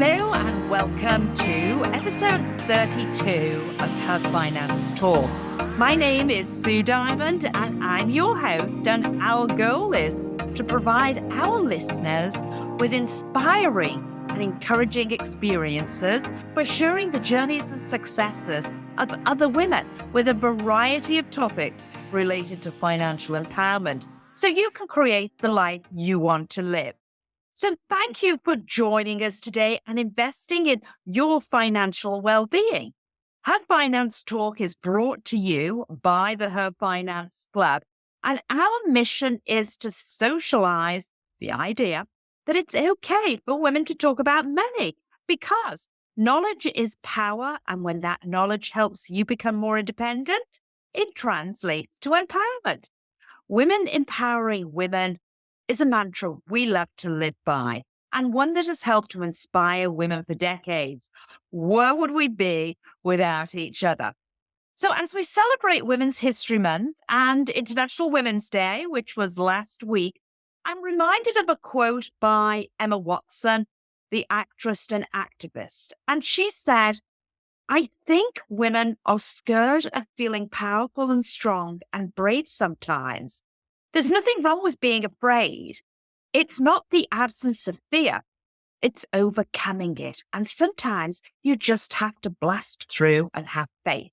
Hello and welcome to episode 32 of Her Finance Talk. My name is Sue Diamond and I'm your host, and our goal is to provide our listeners with inspiring and encouraging experiences for sharing the journeys and successes of other women with a variety of topics related to financial empowerment so you can create the life you want to live. So thank you for joining us today and investing in your financial well-being. Her Finance Talk is brought to you by the Her Finance Club, and our mission is to socialize the idea that it's okay for women to talk about money, because knowledge is power, and when that knowledge helps you become more independent, it translates to empowerment. Women empowering women is a mantra we love to live by, and one that has helped to inspire women for decades. Where would we be without each other? So as we celebrate Women's History Month and International Women's Day, which was last week, I'm reminded of a quote by Emma Watson, the actress and activist. And she said, "I think women are scared of feeling powerful and strong and brave sometimes. There's nothing wrong with being afraid. It's not the absence of fear. It's overcoming it. And sometimes you just have to blast through and have faith."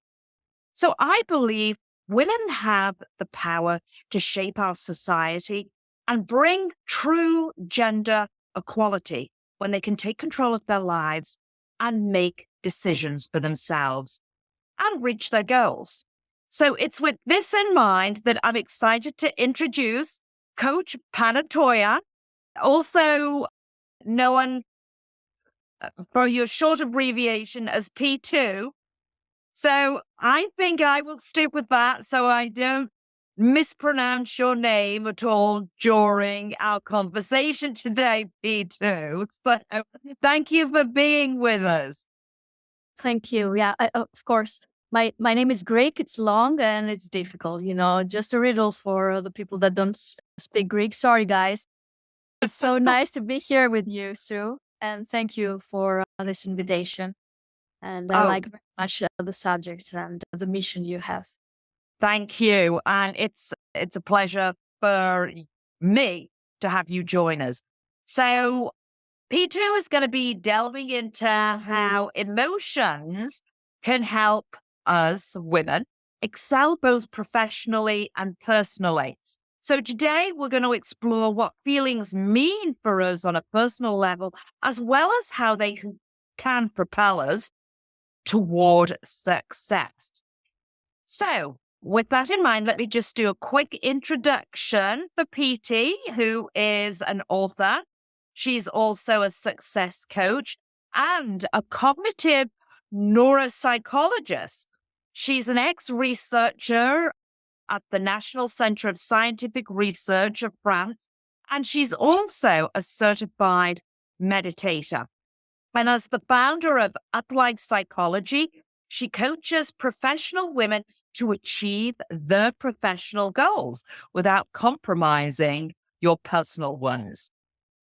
So I believe women have the power to shape our society and bring true gender equality when they can take control of their lives and make decisions for themselves and reach their goals. So it's with this in mind that I'm excited to introduce Coach Panagiota, also known for your short abbreviation as P2. So I think I will stick with that so I don't mispronounce your name at all during our conversation today, P2. So thank you for being with us. Thank you. Yeah, of course. My name is Greek. It's long and it's difficult, just a riddle for the people that don't speak Greek. Sorry, guys. It's so nice to be here with you, Sue. And thank you for this invitation. And I like very much the subject and the mission you have. Thank you. And it's a pleasure for me to have you join us. So P2 is going to be delving into how emotions can help us women excel both professionally and personally. So today we're going to explore what feelings mean for us on a personal level, as well as how they can propel us toward success. So with that in mind, let me just do a quick introduction for PT, who is an author. She's also a success coach and a cognitive neuropsychologist. She's an ex-researcher at the National Center of Scientific Research of France, and she's also a certified meditator. And as the founder of Applied Psychology, she coaches professional women to achieve their professional goals without compromising your personal ones.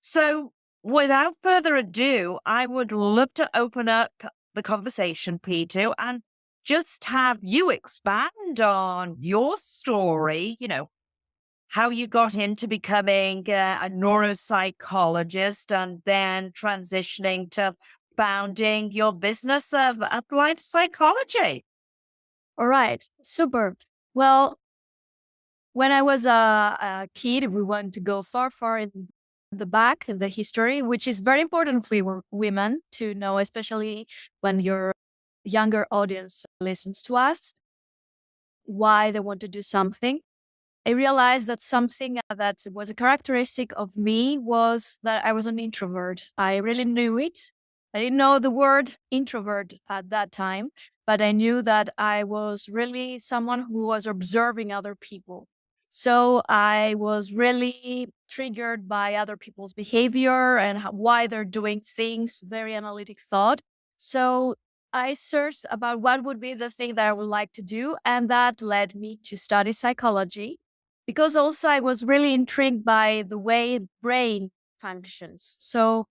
So without further ado, I would love to open up the conversation, P2, and just have you expand on your story, how you got into becoming a neuropsychologist and then transitioning to founding your business of applied psychology. All right. Super. Well, when I was a kid, we want to go far in the back in the history, which is very important for women to know, especially when your younger audience listens to us, why they want to do something. I realized that something that was a characteristic of me was that I was an introvert. I really knew it. I didn't know the word introvert at that time, but I knew that I was really someone who was observing other people. So I was really triggered by other people's behavior and why they're doing things, very analytic thought. So I searched about what would be the thing that I would like to do, and that led me to study psychology, because also I was really intrigued by the way brain functions. So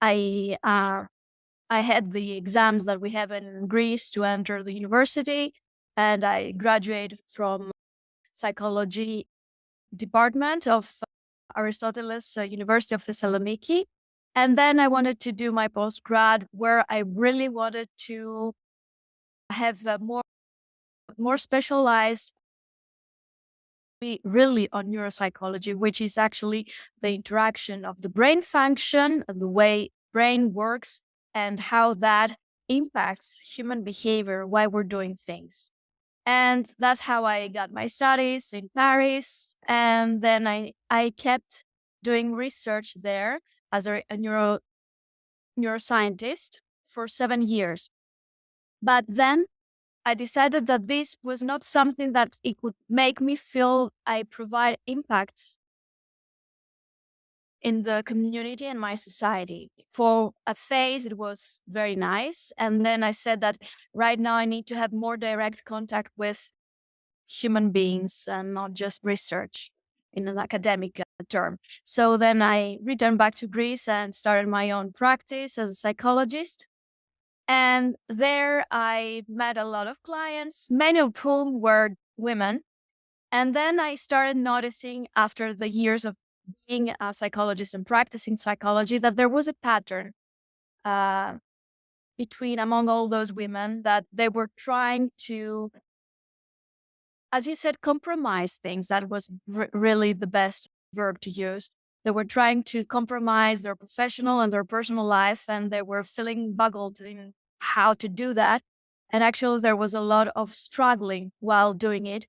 I had the exams that we have in Greece to enter the university, and I graduated from psychology department of Aristoteles University of Thessaloniki. And then I wanted to do my postgrad, where I really wanted to have a more specialized, be really on neuropsychology, which is actually the interaction of the brain function, and the way brain works, and how that impacts human behavior while we're doing things. And that's how I got my studies in Paris. And then I kept doing research there as a neuroscientist for 7 years. But then I decided that this was not something that it would make me feel I provide impact in the community and my society. For a phase, it was very nice. And then I said that right now I need to have more direct contact with human beings and not just research in an academic term. So then I returned back to Greece and started my own practice as a psychologist. And there I met a lot of clients, many of whom were women. And then I started noticing, after the years of being a psychologist and practicing psychology, that there was a pattern uh, among all those women, that they were trying to, as you said, compromise things. That was really the best verb to use. They were trying to compromise their professional and their personal life, and they were feeling boggled in how to do that. And actually, there was a lot of struggling while doing it,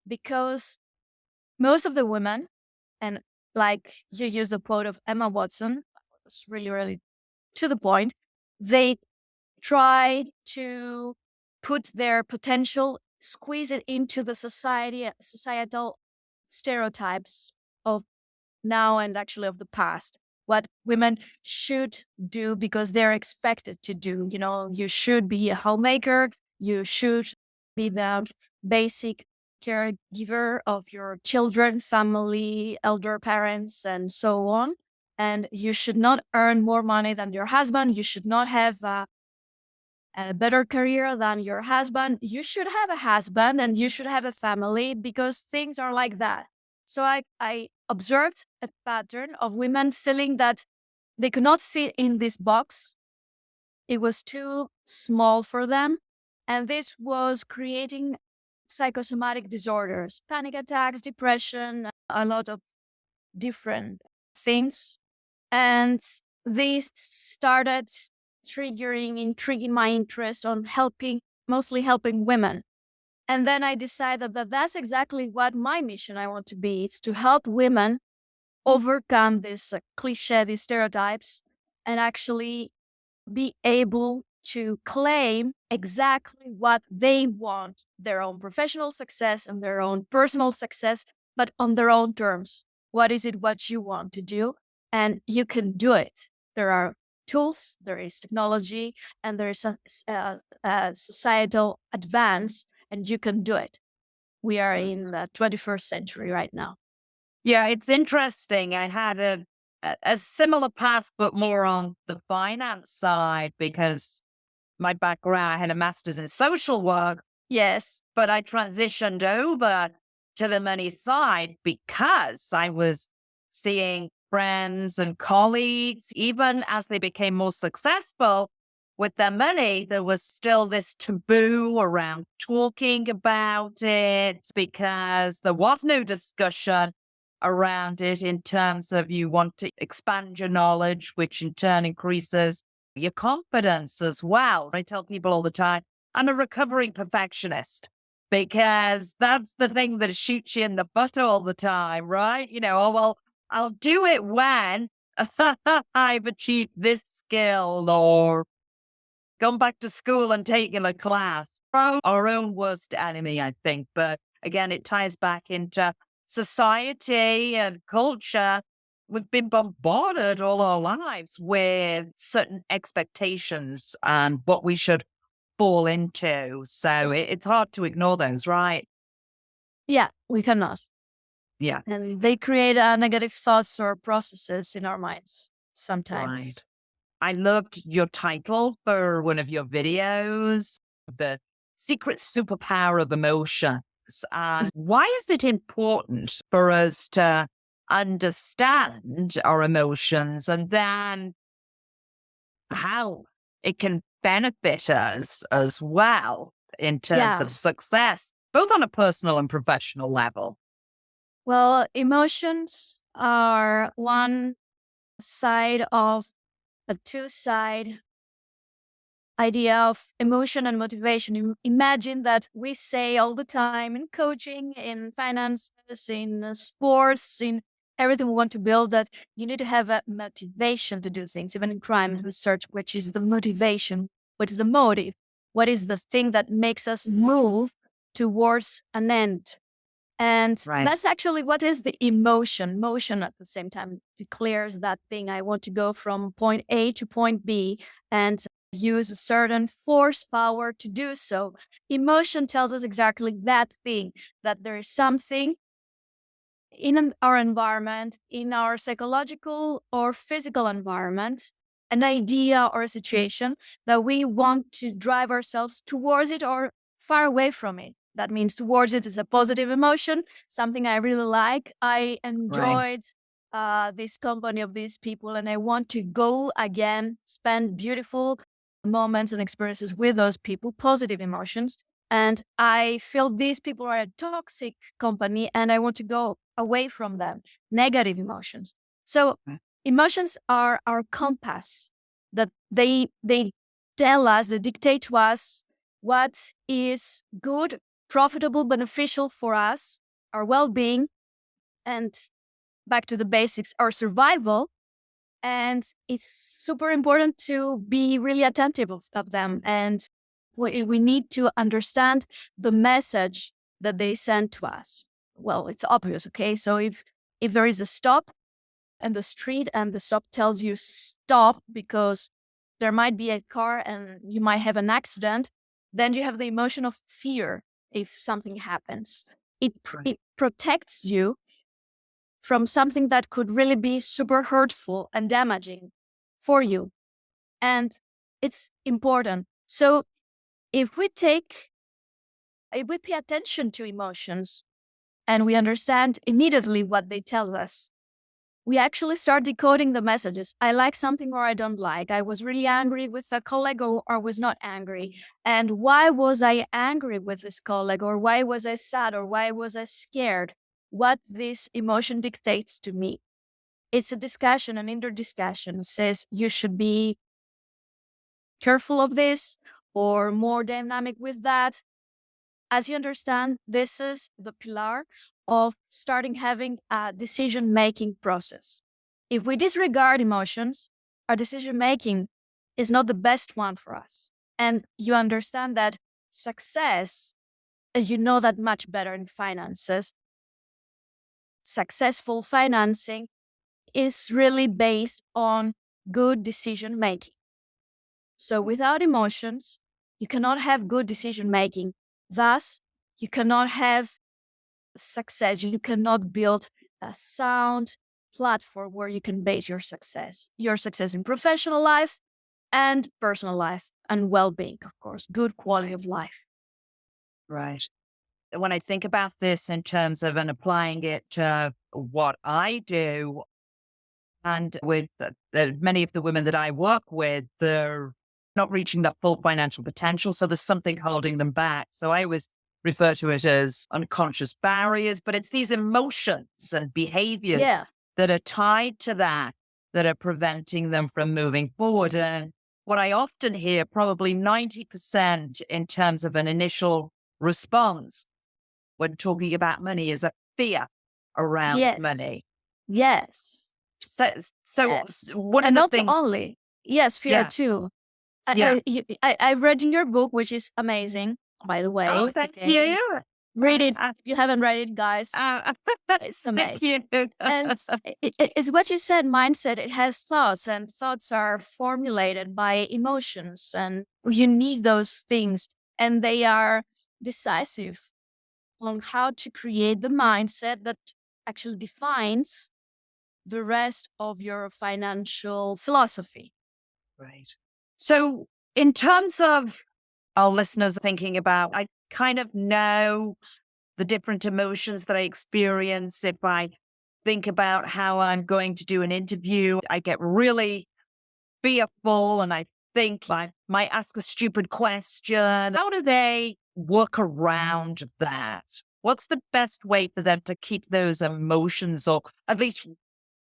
because most of the women, and like you use the quote of Emma Watson, it's really, really to the point, they try to put their potential, squeeze it into the societal stereotypes of now and actually of the past. What women should do because they're expected to do. You know, you should be a homemaker, you should be the basic caregiver of your children, family, elder parents, and so on. And you should not earn more money than your husband. You should not have a better career than your husband. You should have a husband and you should have a family, because things are like that. So I observed a pattern of women feeling that they could not fit in this box. It was too small for them. And this was creating psychosomatic disorders, panic attacks, depression, a lot of different things. And this started intriguing my interest on mostly helping women. And then I decided that that's exactly what my mission I want to be. It's to help women overcome these these stereotypes, and actually be able to claim exactly what they want, their own professional success and their own personal success, but on their own terms. What is it what you want to do? And you can do it. There are tools, there is technology, and there is a societal advance, and you can do it. We are in the 21st century right now. Yeah, it's interesting. I had a similar path, but more on the finance side, because my background, I had a master's in social work. Yes. But I transitioned over to the money side because I was seeing friends and colleagues, even as they became more successful with their money, there was still this taboo around talking about it, because there was no discussion around it in terms of you want to expand your knowledge, which in turn increases your confidence as well. I tell people all the time, I'm a recovering perfectionist, because that's the thing that shoots you in the butt all the time, right? You know, oh, well, I'll do it when I've achieved this skill, or gone back to school and taken a class. Our own worst enemy, I think. But again, it ties back into society and culture. We've been bombarded all our lives with certain expectations and what we should fall into. So it's hard to ignore those, right? Yeah, we cannot. Yeah. And they create negative thoughts or processes in our minds sometimes. Right. I loved your title for one of your videos, The Secret Superpower of Emotions. And why is it important for us to understand our emotions and then how it can benefit us as well in terms Yeah. of success, both on a personal and professional level? Well, emotions are one side of a two-side idea of emotion and motivation. Imagine that we say all the time in coaching, in finances, in sports, in everything we want to build, that you need to have a motivation to do things, even in crime research, which is the motivation, what is the motive, what is the thing that makes us move towards an end. And Right. that's actually what is the emotion. Motion at the same time declares that thing. I want to go from point A to point B and use a certain force power to do so. Emotion tells us exactly that thing, that there is something in our environment, in our psychological or physical environment, an idea or a situation that we want to drive ourselves towards it or far away from it. That means towards it is a positive emotion, something I really like. I Right. enjoyed this company of these people, and I want to go again, spend beautiful moments and experiences with those people, positive emotions. And I feel these people are a toxic company and I want to go away from them, negative emotions. So Right. emotions are our compass, that they tell us, they dictate to us what is good, profitable, beneficial for us, our well-being, and back to the basics, our survival. And it's super important to be really attentive of them. And we need to understand the message that they send to us. Well, it's obvious, okay? So if there is a stop in the street and the stop tells you stop because there might be a car and you might have an accident, then you have the emotion of fear if something happens. Right. It protects you from something that could really be super hurtful and damaging for you. And it's important. So if we take, if we pay attention to emotions and we understand immediately what they tell us, we actually start decoding the messages. I like something or I don't like. I was really angry with a colleague or was not angry. And why was I angry with this colleague, or why was I sad, or why was I scared? What this emotion dictates to me. It's a discussion, an inner discussion says you should be careful of this or more dynamic with that. As you understand, this is the pillar of starting having a decision making process. If we disregard emotions, our decision making is not the best one for us. And you understand that success, you know that much better in finances, successful financing is really based on good decision making. So without emotions, you cannot have good decision making. Thus, you cannot have success. You cannot build a sound platform where you can base your success in professional life and personal life and well-being, of course, good quality of life. Right. When I think about this in terms of and applying it to what I do, and with many of the women that I work with, they're not reaching that full financial potential. So there's something holding them back. So I always refer to it as unconscious barriers, but it's these emotions and behaviors Yeah. that are tied to that are preventing them from moving forward. And what I often hear, probably 90% in terms of an initial response when talking about money, is a fear around Yes. money. Yes. So, Yes. one of And the not things, only, yes, fear yeah, too. yeah. I read in your book, which is amazing, by the Oh, way. thank Okay. you. Read it. Uh, If you haven't read it, guys, uh, it's thank amazing. you. And it's what you said, mindset. It has thoughts, and thoughts are formulated by emotions, and you need those things, and they are decisive on how to create the mindset that actually defines the rest of your financial philosophy. Right. So, in terms of our listeners thinking about, I kind of know the different emotions that I experience if I think about how I'm going to do an interview. I get really fearful and I think I might ask a stupid question. How do they work around that? What's the best way for them to keep those emotions or at least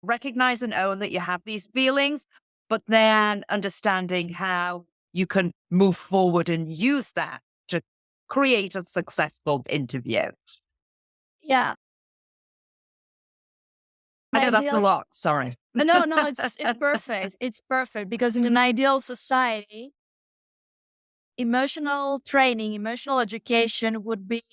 recognize and own that you have these feelings, but then understanding how you can move forward and use that to create a successful interview? Yeah. I An know that's a ideal lot. Sorry. no, it's perfect. It's perfect because in an ideal society, emotional training, emotional education would be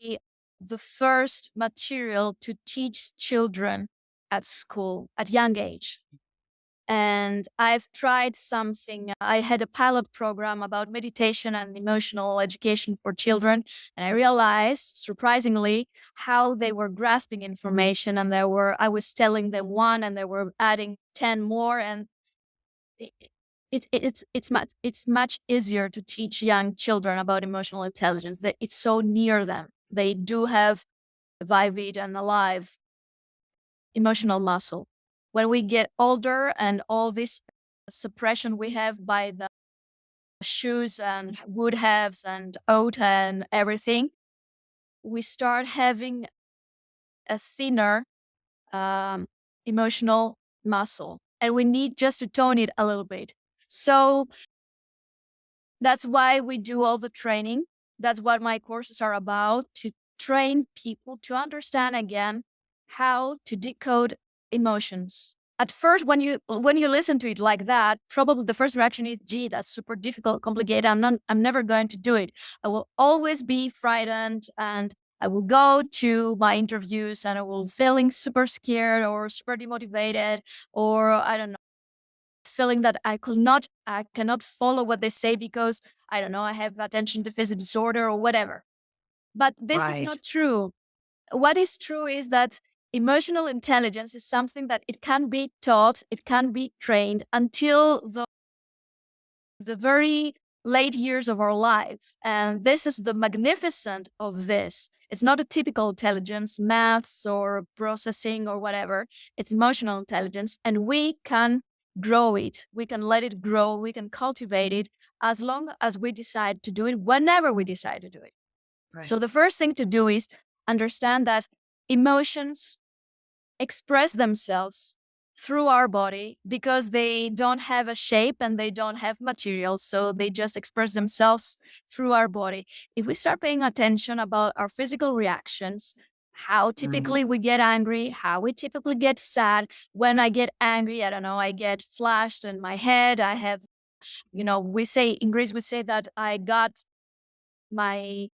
the first material to teach children at school at young age. And I've tried something. I had a pilot program about meditation and emotional education for children. And I realized, surprisingly, how they were grasping information. And I was telling them one and they were adding 10 more. And it, it's much easier to teach young children about emotional intelligence. That it's so near them. They do have a vivid and alive emotional muscle. When we get older and all this suppression we have by the shoes and would haves and oat and everything, we start having a thinner um, emotional muscle. And we need just to tone it a little bit. So that's why we do all the training. That's what my courses are about, to train people to understand again how to decode emotions. At first, when you listen to it like that, probably the first reaction is, "Gee, that's super difficult, complicated. I'm never going to do it. I will always be frightened, and I will go to my interviews, and I will feeling super scared or super demotivated, or I don't know, feeling that I cannot follow what they say because I don't know, I have attention deficit disorder or whatever." But this is Right. not true. What is true is that emotional intelligence is something that it can be taught, it can be trained until the very late years of our life. And this is the magnificent of this. It's not a typical intelligence, maths or processing or whatever. It's emotional intelligence. And we can grow it. We can let it grow. We can cultivate it as long as we decide to do it, whenever we decide to do it. Right. So the first thing to do is understand that emotions express themselves through our body because they don't have a shape and they don't have material. So they just express themselves through our body. If we start paying attention about our physical reactions, how typically we get angry, how we typically get sad. When I get angry, I don't know, I get flashed in my head. I have, we say in Greece, we say that I got my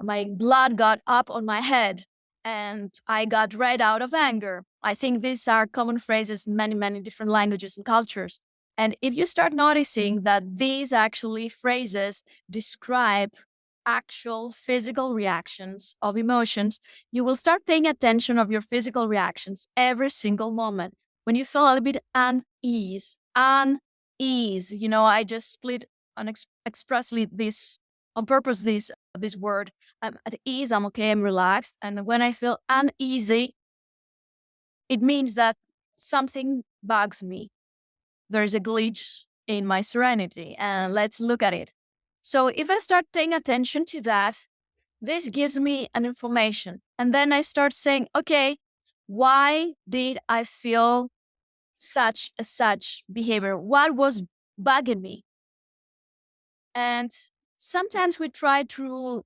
blood got up on my head and I got red out of anger. I think these are common phrases in many, many different languages and cultures. And if you start noticing that these actually phrases describe actual physical reactions of emotions, you will start paying attention of your physical reactions every single moment. When you feel a little bit unease, I just split expressly this on purpose, this word. I'm at ease, I'm okay, I'm relaxed. And when I feel uneasy, it means that something bugs me. There is a glitch in my serenity, and let's look at it. So if I start paying attention to that, this gives me an information. And then I start saying, okay, why did I feel such behavior? What was bugging me? And sometimes we try to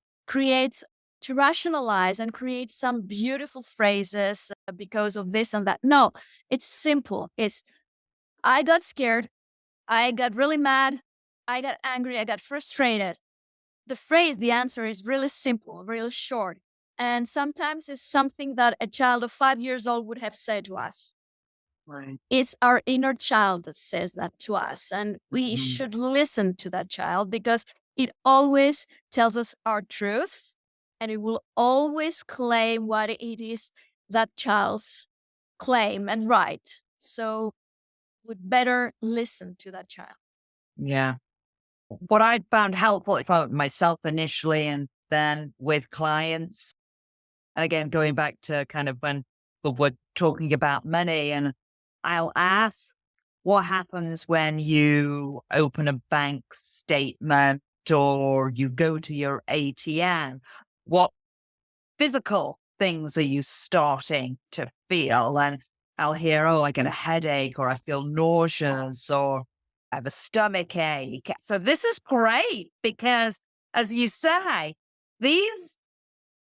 rationalize and create some beautiful phrases because of this and that. No, it's simple. It's, I got scared. I got really mad. I got angry. I got frustrated. The answer is really simple, really short. And sometimes it's something that a child of 5 years old would have said to us. Right. It's our inner child that says that to us. And we should listen to that child because it always tells us our truth and it will always claim what it is that child's claim and right. So we'd better listen to that child. Yeah. What I found helpful for myself initially and then with clients, and again, going back to kind of when we were talking about money, and I'll ask, what happens when you open a bank statement or you go to your ATM? What physical things are you starting to feel? And I'll hear, oh, I get a headache, or I feel nauseous, or I have a stomach ache. So this is great because, as you say, these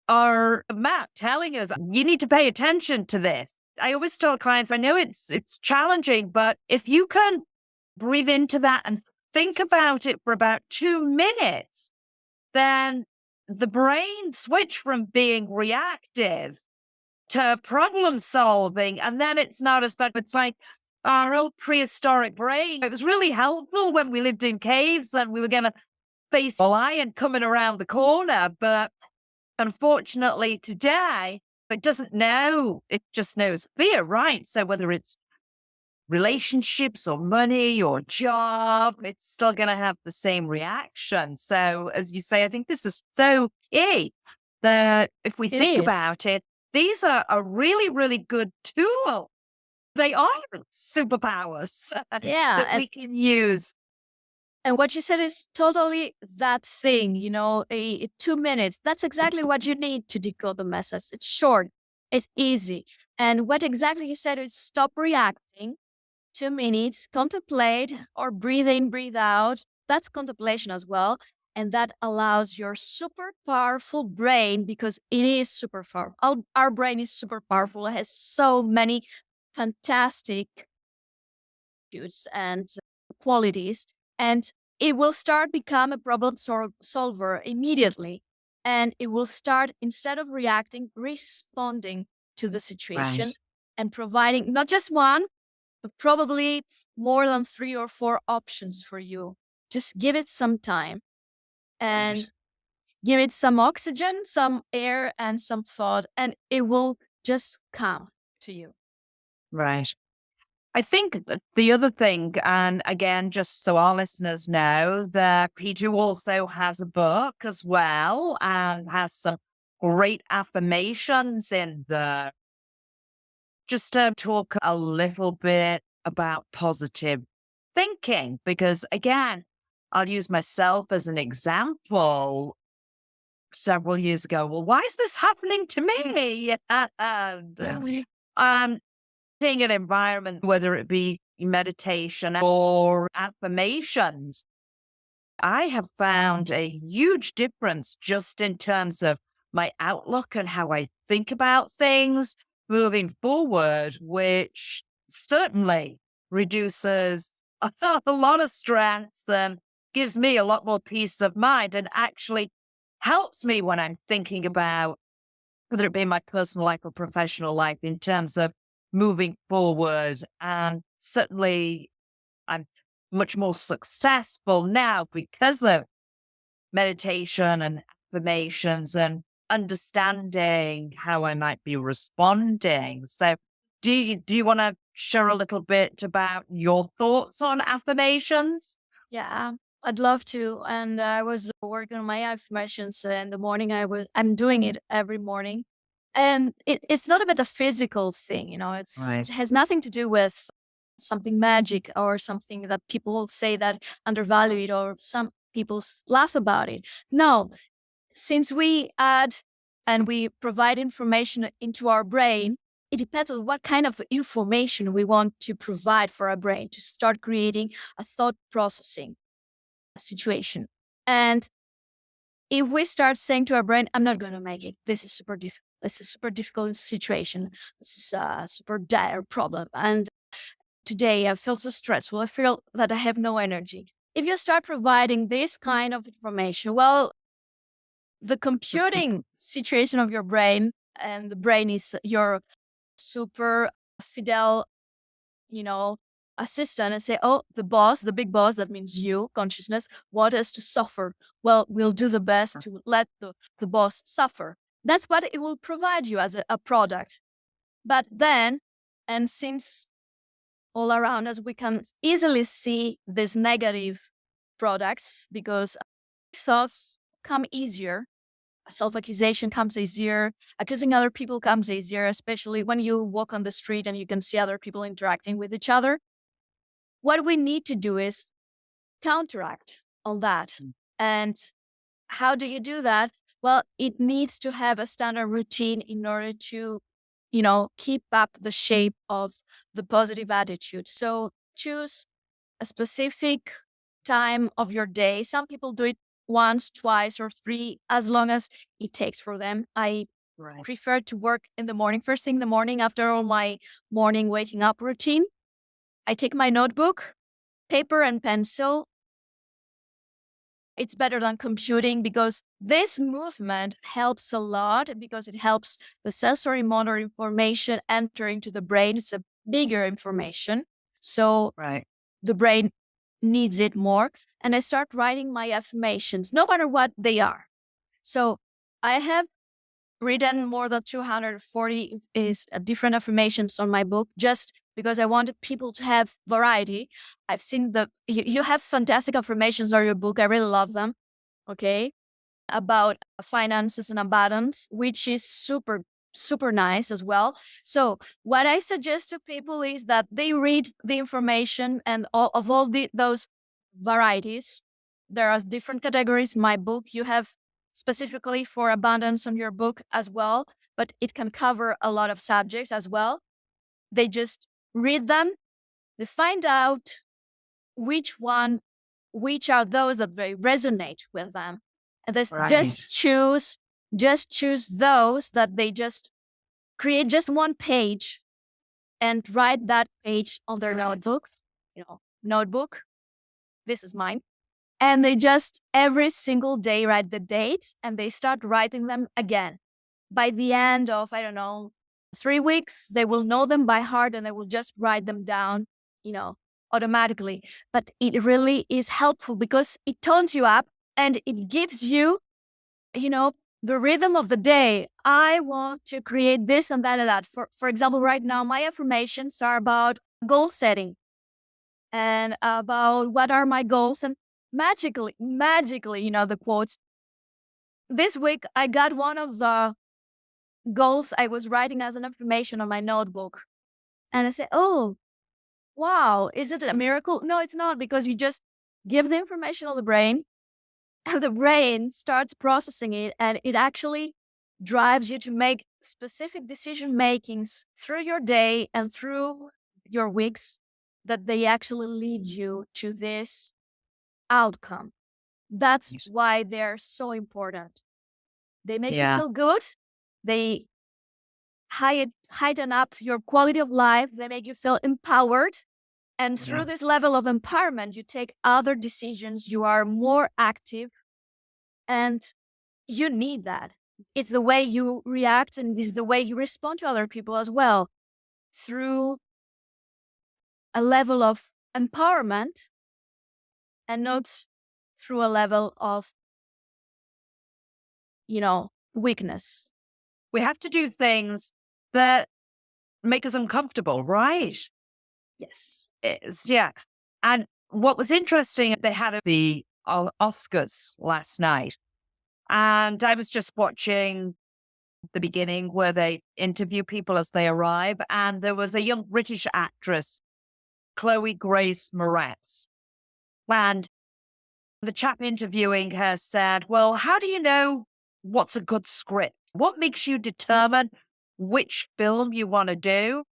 are a map telling us you need to pay attention to this. I always tell clients, I know it's challenging, but if you can breathe into that and think about it for about 2 minutes, then the brain switch from being reactive to problem solving. And then it's not as bad. It's like our old prehistoric brain. It was really helpful when we lived in caves and we were going to face a lion coming around the corner. But unfortunately, today, it doesn't know. It just knows fear, right? So whether it's relationships or money or job, it's still going to have the same reaction. So, as you say, I think this is so key that if we It think is. about it, these are a really, really good tool. They are superpowers Yeah. that we can use. And what you said is totally that thing, 2 minutes. That's exactly what you need to decode the message. It's short, it's easy. And what exactly you said is stop reacting, 2 minutes, contemplate or breathe in, breathe out. That's contemplation as well. And that allows your super powerful brain, because it is super powerful. Our brain is super powerful. It has so many fantastic attributes and qualities. And it will start become a problem solver immediately. And it will start, instead of reacting, responding to the situation Right. and providing not just one, but probably more than 3 or 4 options for you. Just give it some time Right. and give it some oxygen, some air, and some thought, and it will just come to you. Right. I think that the other thing, and again, just so our listeners know, that Peter also has a book as well and has some great affirmations in there. Just to talk a little bit about positive thinking, because again, I'll use myself as an example. Several years ago, well, why is this happening to me? And Really? um, seeing an environment, whether it be meditation or affirmations, I have found a huge difference just in terms of my outlook and how I think about things moving forward, which certainly reduces a lot of stress and gives me a lot more peace of mind and actually helps me when I'm thinking about whether it be my personal life or professional life in terms of moving forward. And certainly I'm much more successful now because of meditation and affirmations and understanding how I might be responding. So do you want to share a little bit about your thoughts on affirmations? Yeah, I'd love to. And I was working on my affirmations in the morning. I'm doing it every morning. And it's not about a physical thing, it Right. has nothing to do with something magic or something that people say that undervalue it, or some people laugh about it. No, since we add and we provide information into our brain, it depends on what kind of information we want to provide for our brain to start creating a thought processing situation. And if we start saying to our brain, I'm not going to make it, this is super difficult. This is a super difficult situation. This is a super dire problem. And today I feel so stressful. I feel that I have no energy. If you start providing this kind of information, well, the computing situation of your brain, and the brain is your super fidel, you know, assistant, and say, oh, the boss, the big boss, that means you, consciousness, want us to suffer. Well, we'll do the best to let the boss suffer. That's what it will provide you as a product. But then, and since all around us, we can easily see this negative products because thoughts come easier. Self-accusation comes easier. Accusing other people comes easier, especially when you walk on the street and you can see other people interacting with each other. What we need to do is counteract all that. And how do you do that? Well, it needs to have a standard routine in order to, keep up the shape of the positive attitude. So choose a specific time of your day. Some people do it once, twice, or three, as long as it takes for them. I prefer to work in the morning, first thing in the morning, after all my morning waking up routine. I take my notebook, paper and pencil. It's better than computing because this movement helps a lot because it helps the sensory motor information enter into the brain. It's a bigger information. So the brain needs it more. And I start writing my affirmations, no matter what they are. So I have written more than 240 different affirmations on my book just because I wanted people to have variety. I've seen you have fantastic affirmations on your book. I really love them. Okay. About finances and abundance, which is super, super nice as well. So what I suggest to people is that they read the information and all those varieties. There are different categories in my book. You have specifically for abundance on your book as well, but it can cover a lot of subjects as well. They just read them. They find out which are those that they resonate with them. And just choose those that they just create just one page and write that page on their notebook. This is mine. And they just every single day write the date and they start writing them again. By the end of, 3 weeks, they will know them by heart and they will just write them down, automatically. But it really is helpful because it tones you up and it gives you, the rhythm of the day. I want to create this and that and that. For example, right now, my affirmations are about goal setting and about what are my goals. And magically, the quotes. This week, I got one of the goals I was writing as an affirmation on my notebook. And I said, oh, wow, is it a miracle? No, it's not, because you just give the information on the brain and the brain starts processing it, and it actually drives you to make specific decision makings through your day and through your weeks that they actually lead you to this outcome. That's why they're so important. They make you feel good. They heighten up your quality of life. They make you feel empowered. And through this level of empowerment, you take other decisions. You are more active. And you need that. It's the way you react and it's the way you respond to other people as well. Through a level of empowerment and not through a level of, weakness. We have to do things that make us uncomfortable, right? Yes. And what was interesting, they had the Oscars last night. And I was just watching the beginning where they interview people as they arrive. And there was a young British actress, Chloe Grace Moretz. And the chap interviewing her said, well, how do you know what's a good script? What makes you determine which film you want to do?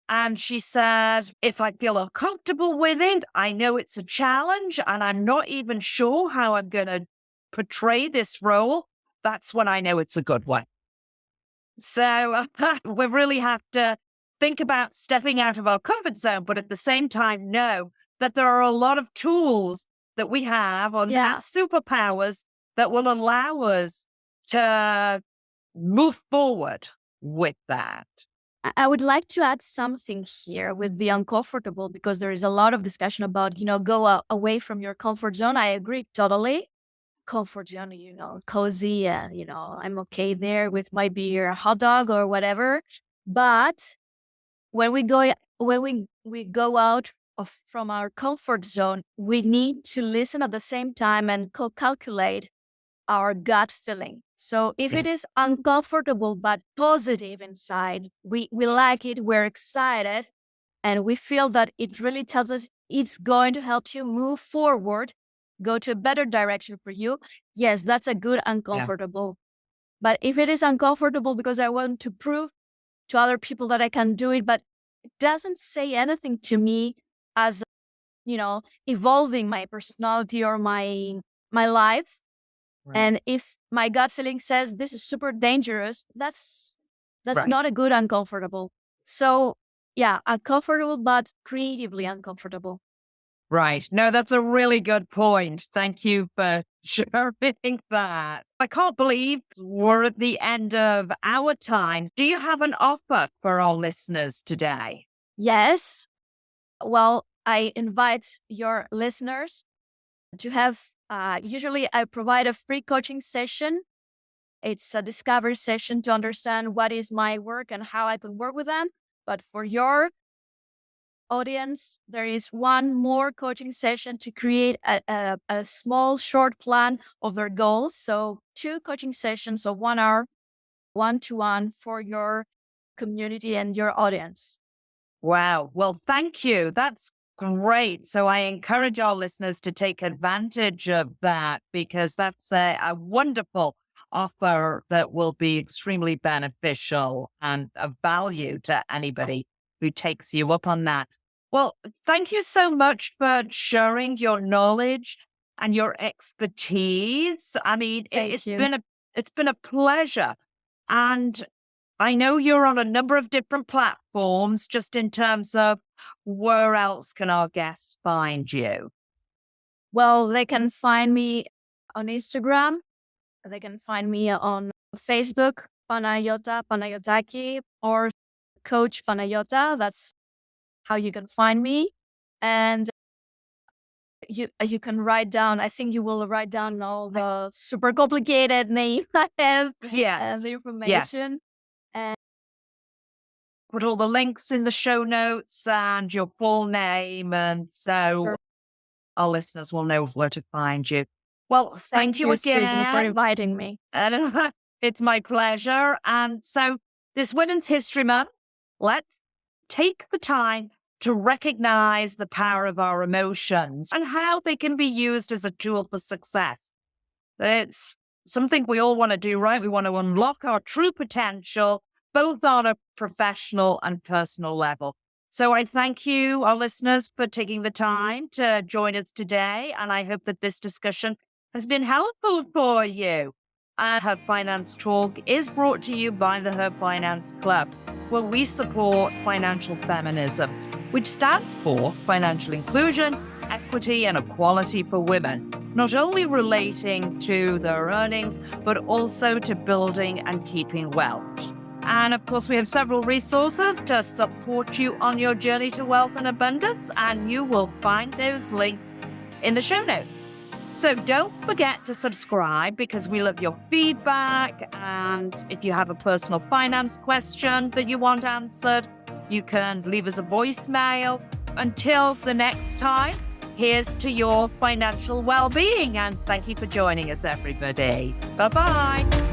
And she said, if I feel uncomfortable with it, I know it's a challenge and I'm not even sure how I'm going to portray this role, that's when I know it's a good one. So we really have to think about stepping out of our comfort zone, but at the same time, know that there are a lot of tools that we have on superpowers that will allow us to move forward with that. I would like to add something here with the uncomfortable, because there is a lot of discussion about, go away from your comfort zone. I agree totally. Comfort zone, cozy, and, I'm okay there with my beer, hot dog or whatever. But when we go out from our comfort zone, we need to listen at the same time and calculate our gut feeling. So if it is uncomfortable but positive inside, we like it, we're excited, and we feel that it really tells us it's going to help you move forward, go to a better direction for you. Yes, that's a good uncomfortable. But if it is uncomfortable because I want to prove to other people that I can do it, but it doesn't say anything to me as, evolving my personality or my life. Right. And if my gut feeling says this is super dangerous, that's Right. not a good uncomfortable. So yeah, uncomfortable, but creatively uncomfortable. Right. No, that's a really good point. Thank you for sharing that. I can't believe we're at the end of our time. Do you have an offer for our listeners today? Yes. Well, I invite your listeners to have, usually I provide a free coaching session. It's a discovery session to understand what is my work and how I can work with them. But for your audience, there is one more coaching session to create a small short plan of their goals. So 2 coaching sessions of 1 hour, 1-to-1 for your community and your audience. Wow. Well, thank you. That's great. So I encourage our listeners to take advantage of that because that's a wonderful offer that will be extremely beneficial and of value to anybody who takes you up on that. Well, thank you so much for sharing your knowledge and your expertise. I mean, Thank you. it's been a pleasure. And I know you're on a number of different platforms, just in terms of where else can our guests find you? Well, they can find me on Instagram. They can find me on Facebook, Panagotaki, or Coach Panagiota. That's how you can find me. And you can write down, I think you will write down all the super complicated name I have and Yes. the Yes. information. And Put all the links in the show notes and your full name. And so sure. our listeners will know where to find you. Well, thank you Susan, for again. inviting me. And it's my pleasure. And so this Women's History Month, let's take the time to recognize the power of our emotions and how they can be used as a tool for success. It's something we all want to do, right? We want to unlock our true potential, both on a professional and personal level. So I thank you, our listeners, for taking the time to join us today. And I hope that this discussion has been helpful for you. Her Finance Talk is brought to you by the Her Finance Club, where we support financial feminism, which stands for financial inclusion, equity, and equality for women, not only relating to their earnings, but also to building and keeping wealth. And of course, we have several resources to support you on your journey to wealth and abundance, and you will find those links in the show notes. So don't forget to subscribe because we love your feedback. And if you have a personal finance question that you want answered, you can leave us a voicemail. Until the next time, here's to your financial well-being. And thank you for joining us, everybody. Bye-bye.